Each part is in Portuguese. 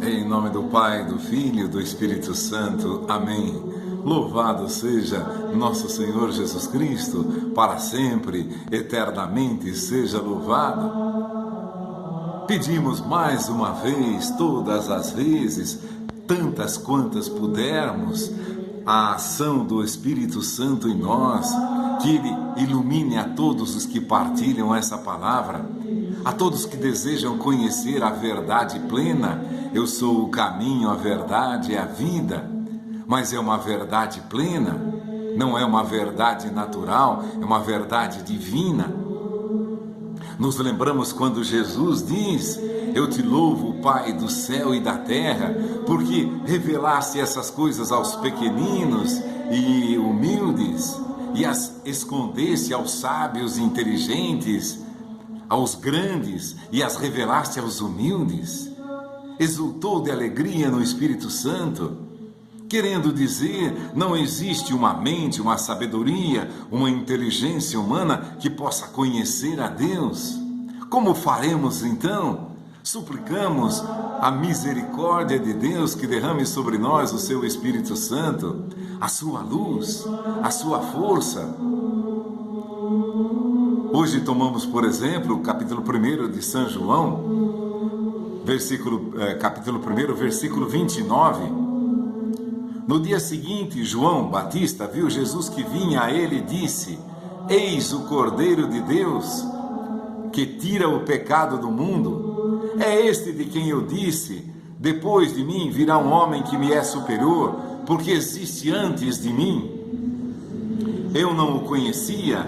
Em nome do Pai, do Filho e do Espírito Santo. Amém. Louvado seja nosso Senhor Jesus Cristo, para sempre, eternamente seja louvado. Pedimos mais uma vez, todas as vezes, tantas quantas pudermos, a ação do Espírito Santo em nós, que Ele ilumine a todos os que partilham essa palavra, a todos que desejam conhecer a verdade plena. Eu sou o caminho, a verdade e a vida, mas é uma verdade plena, não é uma verdade natural, é uma verdade divina. Nos lembramos quando Jesus diz: eu te louvo, Pai do céu e da terra, porque revelaste essas coisas aos pequeninos e humildes, e as escondeste aos sábios e inteligentes, aos grandes, e as revelaste aos humildes. Exultou de alegria no Espírito Santo, querendo dizer, não existe uma mente, uma sabedoria, uma inteligência humana que possa conhecer a Deus. Como faremos então? Suplicamos a misericórdia de Deus que derrame sobre nós o seu Espírito Santo, a sua luz, a sua força. Hoje tomamos, por exemplo, o capítulo 1 de São João, capítulo 1, versículo 29. No dia seguinte, João Batista viu Jesus que vinha a ele e disse: eis o Cordeiro de Deus, que tira o pecado do mundo. É este de quem eu disse: depois de mim virá um homem que me é superior, porque existe antes de mim. Eu não o conhecia,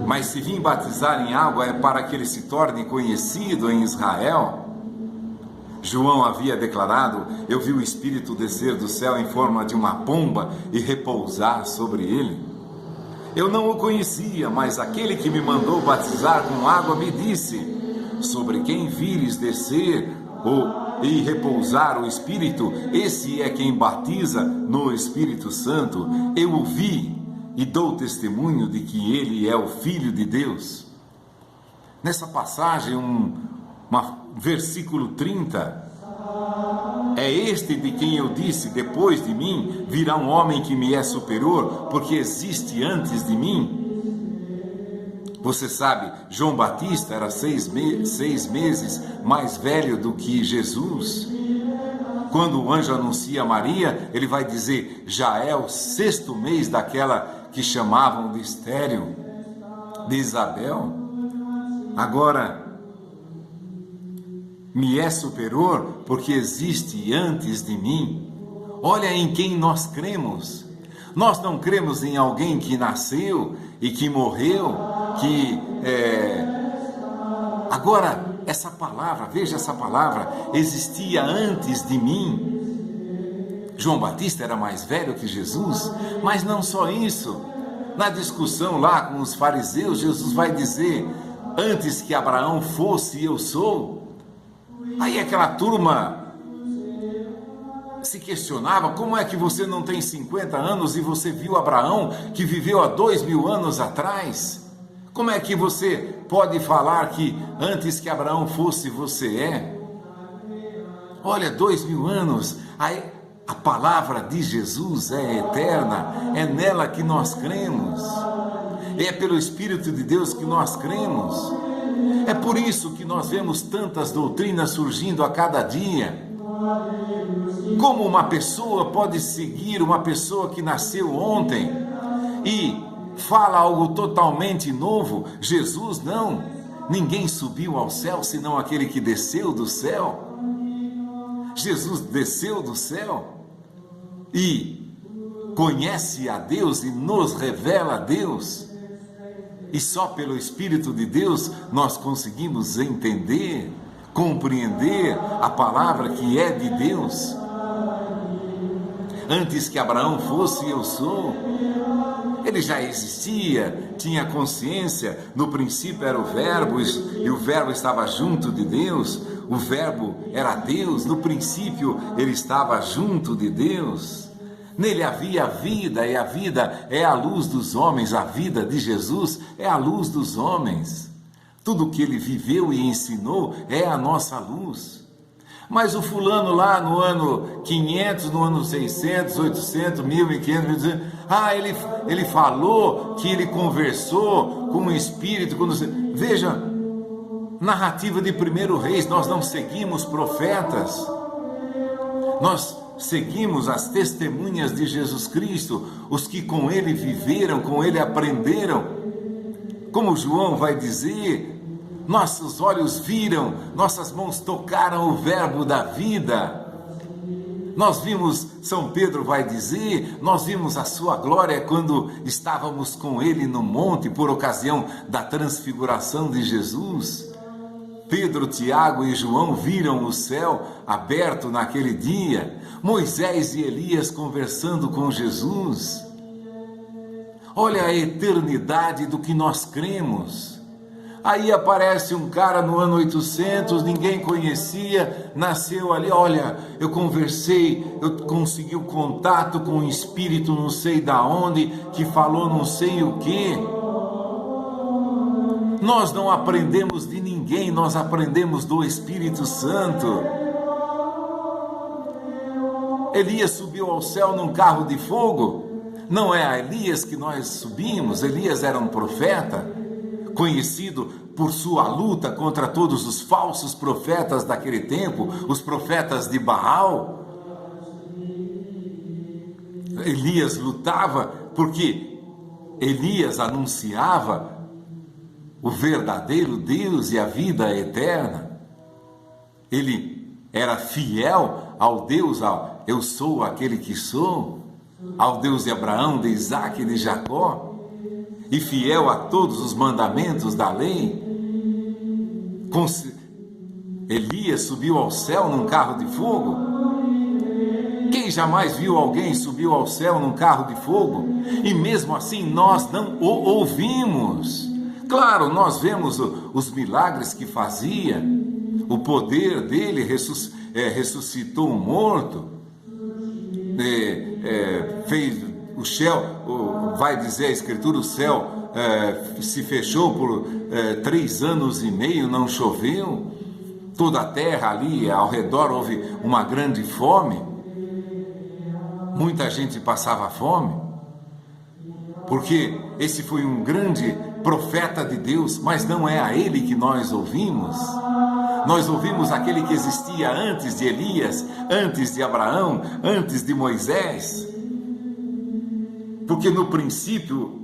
mas se vim batizar em água é para que ele se torne conhecido em Israel. João havia declarado: eu vi o Espírito descer do céu em forma de uma pomba e repousar sobre ele. Eu não o conhecia, mas aquele que me mandou batizar com água me disse: sobre quem vires descer e repousar o Espírito, esse é quem batiza no Espírito Santo. Eu o vi e dou testemunho de que ele é o Filho de Deus. Nessa passagem, versículo 30, é este de quem eu disse: depois de mim virá um homem que me é superior, porque existe antes de mim. Você sabe, João Batista era 6 meses mais velho do que Jesus. Quando o anjo anuncia a Maria, ele vai dizer: já é o 6º mês daquela que chamavam de estéril, de Isabel. Agora, me é superior porque existe antes de mim. Olha em quem nós cremos. Nós não cremos em alguém que nasceu e que morreu, Agora, essa palavra, veja essa palavra, existia antes de mim. João Batista era mais velho que Jesus, mas não só isso. Na discussão lá com os fariseus, Jesus vai dizer: antes que Abraão fosse, eu sou. Aí aquela turma se questionava: como é que você não tem 50 anos e você viu Abraão, que viveu há 2000 anos atrás? Como é que você pode falar que antes que Abraão fosse, você é? Olha, 2000 anos, a palavra de Jesus é eterna, é nela que nós cremos, é pelo Espírito de Deus que nós cremos. É por isso que nós vemos tantas doutrinas surgindo a cada dia. Como uma pessoa pode seguir uma pessoa que nasceu ontem e fala algo totalmente novo? Jesus não. Ninguém subiu ao céu senão aquele que desceu do céu. Jesus desceu do céu e conhece a Deus e nos revela a Deus. E só pelo Espírito de Deus nós conseguimos entender, compreender a palavra que é de Deus. Antes que Abraão fosse, eu sou. Ele já existia, tinha consciência. No princípio era o Verbo, e o Verbo estava junto de Deus. O Verbo era Deus. No princípio ele estava junto de Deus. Nele havia vida, e a vida é a luz dos homens. A vida de Jesus é a luz dos homens. Tudo o que ele viveu e ensinou é a nossa luz. Mas o fulano lá no ano 500, no ano 600, 800, 1500, 1200, ele falou que ele conversou com o Espírito. Veja, narrativa de 1 Reis, nós não seguimos profetas, nós seguimos as testemunhas de Jesus Cristo, os que com ele viveram, com ele aprenderam. Como João vai dizer, nossos olhos viram, nossas mãos tocaram o verbo da vida. Nós vimos, São Pedro vai dizer, nós vimos a sua glória quando estávamos com ele no monte, por ocasião da transfiguração de Jesus. Pedro, Tiago e João viram o céu aberto naquele dia. Moisés e Elias conversando com Jesus. Olha a eternidade do que nós cremos. Aí aparece um cara no ano 800, ninguém conhecia, nasceu ali, olha, eu conversei, eu consegui o contato com um espírito não sei da onde, que falou não sei o que. Nós não aprendemos de ninguém, nós aprendemos do Espírito Santo. Elias subiu ao céu num carro de fogo. Não é a Elias que nós subimos. Elias era um profeta, conhecido por sua luta contra todos os falsos profetas daquele tempo, os profetas de Baal. Elias lutava porque Elias anunciava o verdadeiro Deus e a vida eterna. Ele era fiel ao Deus, eu sou aquele que sou, ao Deus de Abraão, de Isaac e de Jacó, e fiel a todos os mandamentos da lei. Elias subiu ao céu num carro de fogo. Quem jamais viu alguém subiu ao céu num carro de fogo? E mesmo assim nós não o ouvimos. Claro, nós vemos os milagres que fazia, o poder dele, ressuscitou um morto, fez o céu, vai dizer a Escritura, o céu se fechou por 3 anos e meio, não choveu, toda a terra ali ao redor houve uma grande fome, muita gente passava fome, porque esse foi um grande profeta de Deus, mas não é a ele que nós ouvimos. Nós ouvimos aquele que existia antes de Elias, antes de Abraão, antes de Moisés. Porque no princípio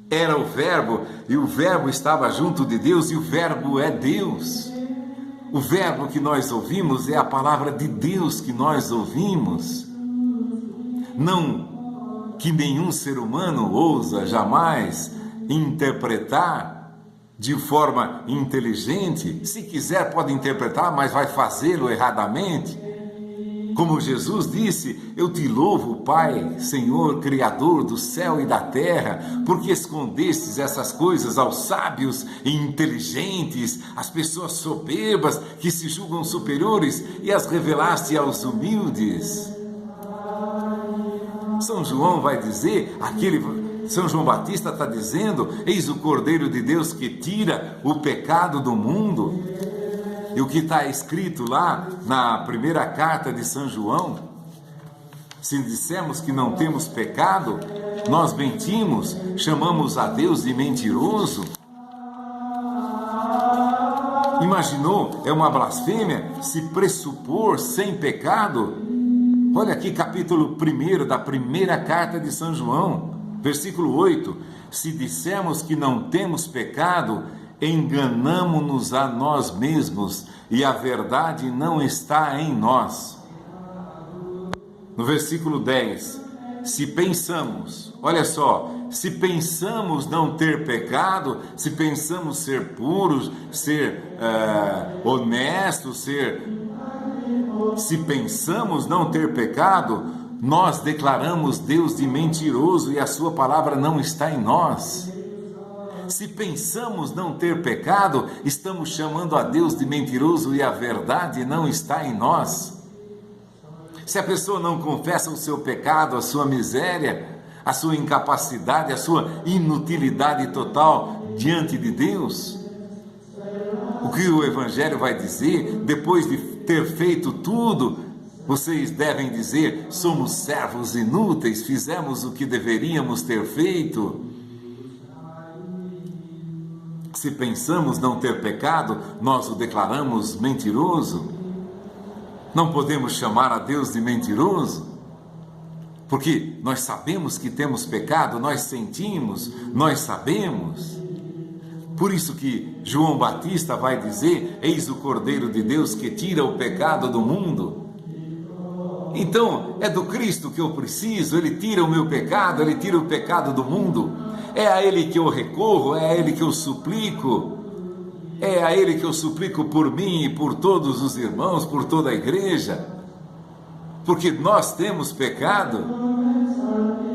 era o Verbo, e o Verbo estava junto de Deus, e o Verbo é Deus. O Verbo que nós ouvimos é a palavra de Deus que nós ouvimos. Não que nenhum ser humano ousa jamais interpretar de forma inteligente. Se quiser pode interpretar, mas vai fazê-lo erradamente. Como Jesus disse, eu te louvo, Pai, Senhor, Criador do céu e da terra, porque escondestes essas coisas aos sábios e inteligentes, às pessoas soberbas que se julgam superiores, e as revelaste aos humildes. São João vai dizer, São João Batista está dizendo, eis o Cordeiro de Deus que tira o pecado do mundo. E o que está escrito lá na primeira carta de São João, se dissermos que não temos pecado, nós mentimos, chamamos a Deus de mentiroso. Imaginou? É uma blasfêmia se pressupor sem pecado. Olha aqui capítulo 1 da primeira carta de São João, versículo 8, se dissermos que não temos pecado, enganamo-nos a nós mesmos e a verdade não está em nós. No versículo 10, se pensamos, olha só, se pensamos não ter pecado, se pensamos ser puros, ser honestos, se pensamos não ter pecado, nós declaramos Deus de mentiroso e a sua palavra não está em nós. Se pensamos não ter pecado, estamos chamando a Deus de mentiroso e a verdade não está em nós. Se a pessoa não confessa o seu pecado, a sua miséria, a sua incapacidade, a sua inutilidade total diante de Deus, O que o Evangelho vai dizer, depois de ter feito tudo, vocês devem dizer: somos servos inúteis, fizemos o que deveríamos ter feito. Se pensamos não ter pecado, nós o declaramos mentiroso. Não podemos chamar a Deus de mentiroso, porque nós sabemos que temos pecado, nós sentimos, nós sabemos. Por isso que João Batista vai dizer: eis o Cordeiro de Deus que tira o pecado do mundo. Então, é do Cristo que eu preciso, Ele tira o meu pecado, Ele tira o pecado do mundo. É a Ele que eu recorro, é a Ele que eu suplico. É a Ele que eu suplico por mim e por todos os irmãos, por toda a igreja. Porque nós temos pecado.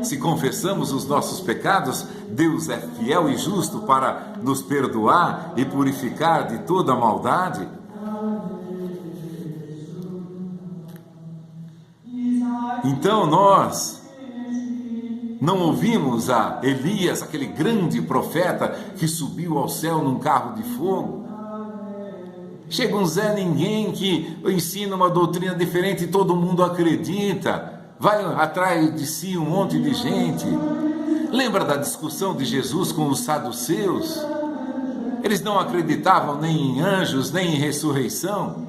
Se confessamos os nossos pecados, Deus é fiel e justo para nos perdoar e purificar de toda a maldade. Então nós não ouvimos a Elias, aquele grande profeta que subiu ao céu num carro de fogo. Chega um Zé Ninguém que ensina uma doutrina diferente e todo mundo acredita. Vai atrás de si um monte de gente. Lembra da discussão de Jesus com os saduceus? Eles não acreditavam nem em anjos, nem em ressurreição.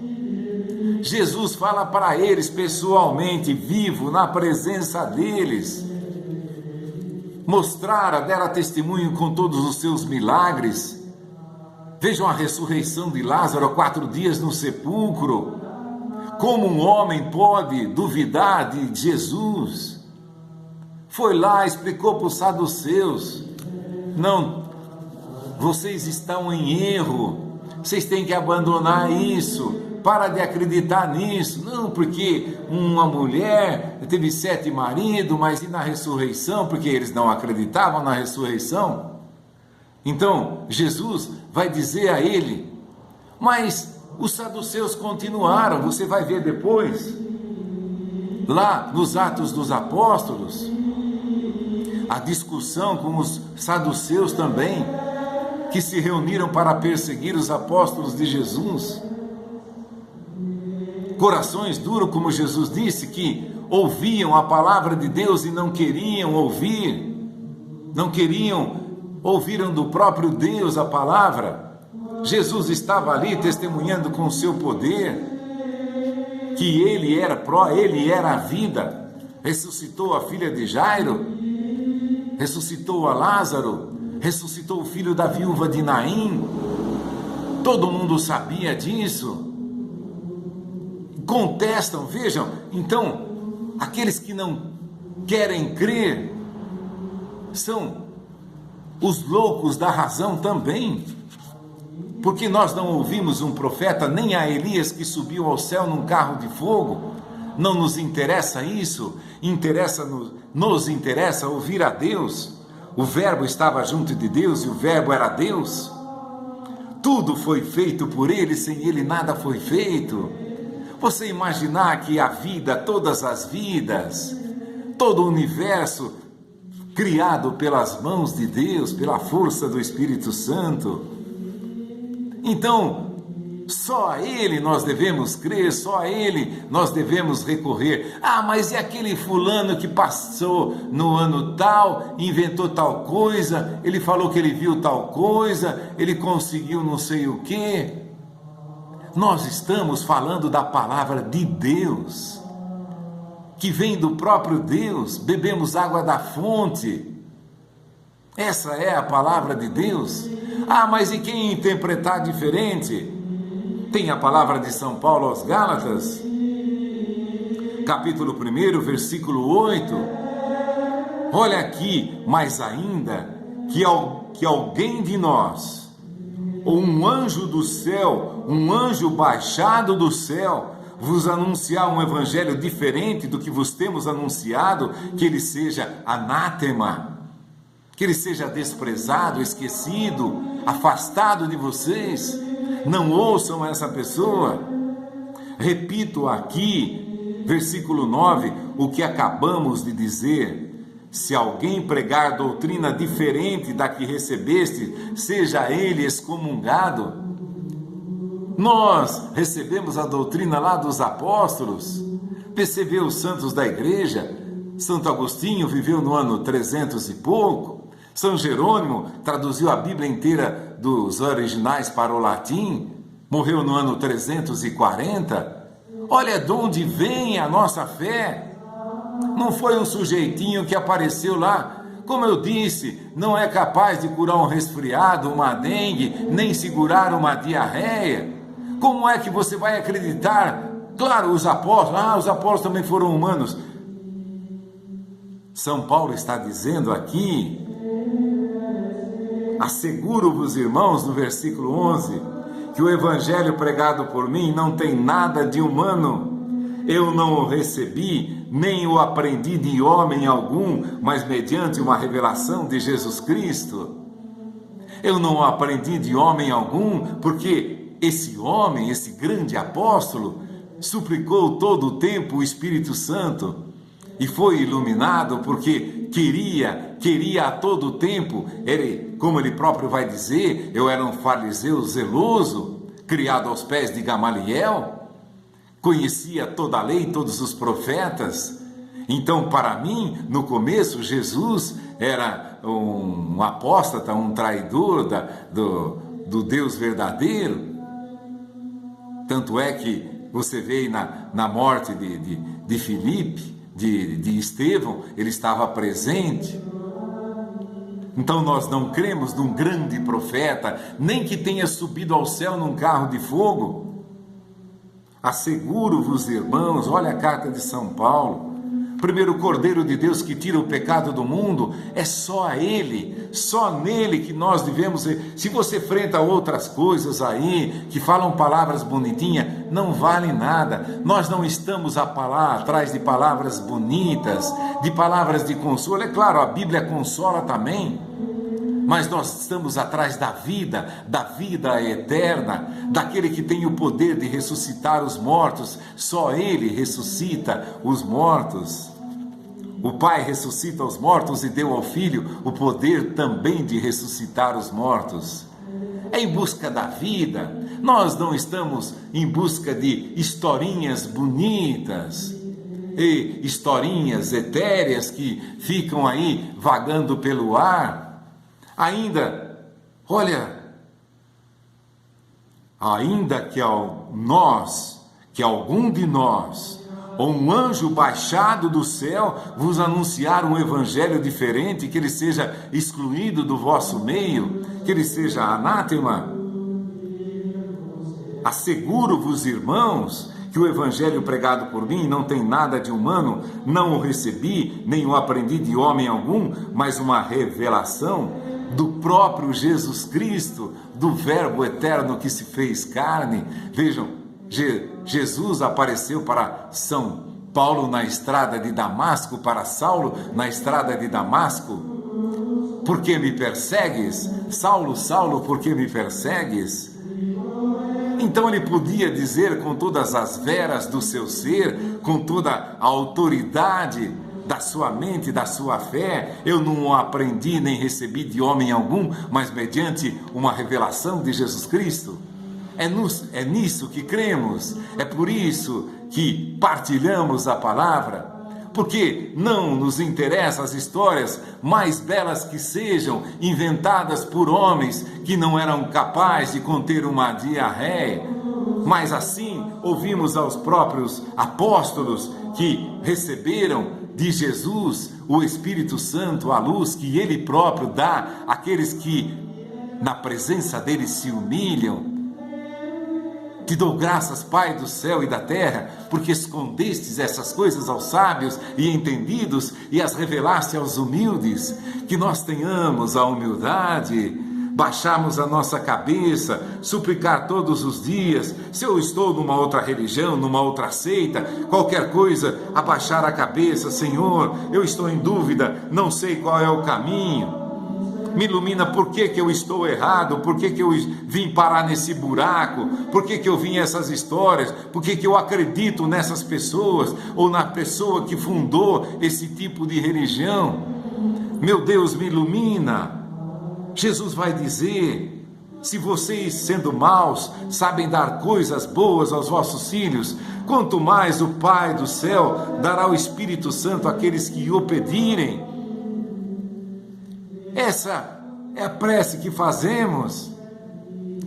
Jesus fala para eles pessoalmente, vivo, na presença deles. Mostrara, dera testemunho com todos os seus milagres. Vejam a ressurreição de Lázaro, 4 dias no sepulcro. Como um homem pode duvidar de Jesus? Foi lá, explicou para os saduceus: não, vocês estão em erro, vocês têm que abandonar isso, para de acreditar nisso. Não, porque uma mulher teve 7 maridos, mas e na ressurreição? Porque eles não acreditavam na ressurreição. Então, Jesus vai dizer a ele: mas os saduceus continuaram, você vai ver depois, lá nos Atos dos Apóstolos, a discussão com os saduceus também, que se reuniram para perseguir os apóstolos de Jesus. Corações duros, como Jesus disse, que ouviam a palavra de Deus e não queriam ouvir, ouviram do próprio Deus a palavra. Jesus estava ali testemunhando com o seu poder que ele era a vida. Ressuscitou a filha de Jairo, ressuscitou a Lázaro, ressuscitou o filho da viúva de Naim. Todo mundo sabia disso. Contestam, vejam. Então, aqueles que não querem crer são os loucos da razão também. Porque nós não ouvimos um profeta, nem a Elias que subiu ao céu num carro de fogo. Não nos interessa isso. Nos interessa ouvir a Deus. O verbo estava junto de Deus e o verbo era Deus. Tudo foi feito por ele, sem ele nada foi feito. Você imaginar que a vida, todas as vidas, todo o universo criado pelas mãos de Deus, pela força do Espírito Santo. Então, só a Ele nós devemos crer, só a Ele nós devemos recorrer. Ah, mas e aquele fulano que passou no ano tal, inventou tal coisa, ele falou que ele viu tal coisa, ele conseguiu não sei o quê. Nós estamos falando da palavra de Deus, que vem do próprio Deus, bebemos água da fonte. Essa é a palavra de Deus. Ah, mas e quem interpretar diferente? Tem a palavra de São Paulo aos Gálatas, capítulo 1, versículo 8. Olha aqui, mas ainda que alguém de nós, ou um anjo do céu, um anjo baixado do céu, vos anunciar um evangelho diferente do que vos temos anunciado, que ele seja anátema, que ele seja desprezado, esquecido, afastado de vocês. Não ouçam essa pessoa. Repito aqui, versículo 9, o que acabamos de dizer: se alguém pregar doutrina diferente da que recebeste, seja ele excomungado. Nós recebemos a doutrina lá dos apóstolos. Percebeu os santos da igreja? Santo Agostinho viveu no ano 300 e pouco. São Jerônimo traduziu a Bíblia inteira dos originais para o latim. Morreu no ano 340. Olha de onde vem a nossa fé. Não foi um sujeitinho que apareceu lá. Como eu disse, não é capaz de curar um resfriado, uma dengue, nem segurar uma diarreia. Como é que você vai acreditar? Claro, os apóstolos também foram humanos. São Paulo está dizendo aqui, asseguro-vos, irmãos, no versículo 11, que o evangelho pregado por mim não tem nada de humano. Eu não o recebi, nem o aprendi de homem algum, mas mediante uma revelação de Jesus Cristo. Eu não o aprendi de homem algum, porque esse homem, esse grande apóstolo, suplicou todo o tempo o Espírito Santo e foi iluminado porque queria a todo o tempo. Ele, como ele próprio vai dizer, eu era um fariseu zeloso, criado aos pés de Gamaliel, conhecia toda a lei, todos os profetas. Então, para mim, no começo, Jesus era um apóstata, um traidor do Deus verdadeiro. Tanto é que você vê na morte de Filipe, de Estevão, ele estava presente. Então nós não cremos num grande profeta, nem que tenha subido ao céu num carro de fogo. Asseguro-vos, irmãos, olha a carta de São Paulo. Primeiro Cordeiro de Deus que tira o pecado do mundo, é só a Ele, só nele que nós devemos. Se você enfrenta outras coisas aí, que falam palavras bonitinhas, não vale nada. Nós não estamos atrás de palavras bonitas, de palavras de consolo. É claro, a Bíblia consola também, mas nós estamos atrás da vida eterna, daquele que tem o poder de ressuscitar os mortos. Só Ele ressuscita os mortos. O Pai ressuscita os mortos e deu ao Filho o poder também de ressuscitar os mortos. É em busca da vida. Nós não estamos em busca de historinhas bonitas e historinhas etéreas que ficam aí vagando pelo ar. Ainda que algum de nós, ou um anjo baixado do céu, vos anunciar um evangelho diferente, que ele seja excluído do vosso meio, que ele seja anátema. Asseguro-vos, irmãos, que o evangelho pregado por mim não tem nada de humano, não o recebi, nem o aprendi de homem algum, mas uma revelação do próprio Jesus Cristo, do Verbo eterno que se fez carne. Vejam, Jesus apareceu para São Paulo na estrada de Damasco, para Saulo na estrada de Damasco. Por que me persegues? Saulo, Saulo, por que me persegues? Então ele podia dizer com todas as veras do seu ser, com toda a autoridade da sua mente, da sua fé: eu não o aprendi nem recebi de homem algum, mas mediante uma revelação de Jesus Cristo. É nisso que cremos, é por isso que partilhamos a palavra, porque não nos interessam as histórias, mais belas que sejam, inventadas por homens que não eram capazes de conter uma diarreia, mas assim ouvimos aos próprios apóstolos que receberam de Jesus o Espírito Santo, a luz que Ele próprio dá àqueles que na presença dele se humilham. Te dou graças, Pai do céu e da terra, porque escondestes essas coisas aos sábios e entendidos e as revelaste aos humildes. Que nós tenhamos a humildade, baixarmos a nossa cabeça, suplicar todos os dias. Se eu estou numa outra religião, numa outra seita, qualquer coisa, abaixar a cabeça: Senhor, eu estou em dúvida, não sei qual é o caminho. Me ilumina, por que eu estou errado, por que eu vim parar nesse buraco, por que eu vim essas histórias, por que eu acredito nessas pessoas, ou na pessoa que fundou esse tipo de religião. Meu Deus, me ilumina. Jesus vai dizer Se vocês, sendo maus, sabem dar coisas boas aos vossos filhos, quanto mais o Pai do céu dará o Espírito Santo àqueles que o pedirem. Essa é a prece que fazemos.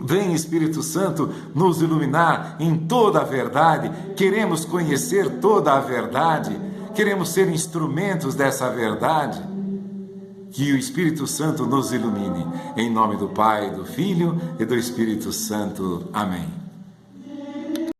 Vem, Espírito Santo, nos iluminar em toda a verdade. Queremos conhecer toda a verdade. Queremos ser instrumentos dessa verdade. Que o Espírito Santo nos ilumine. Em nome do Pai, do Filho e do Espírito Santo. Amém.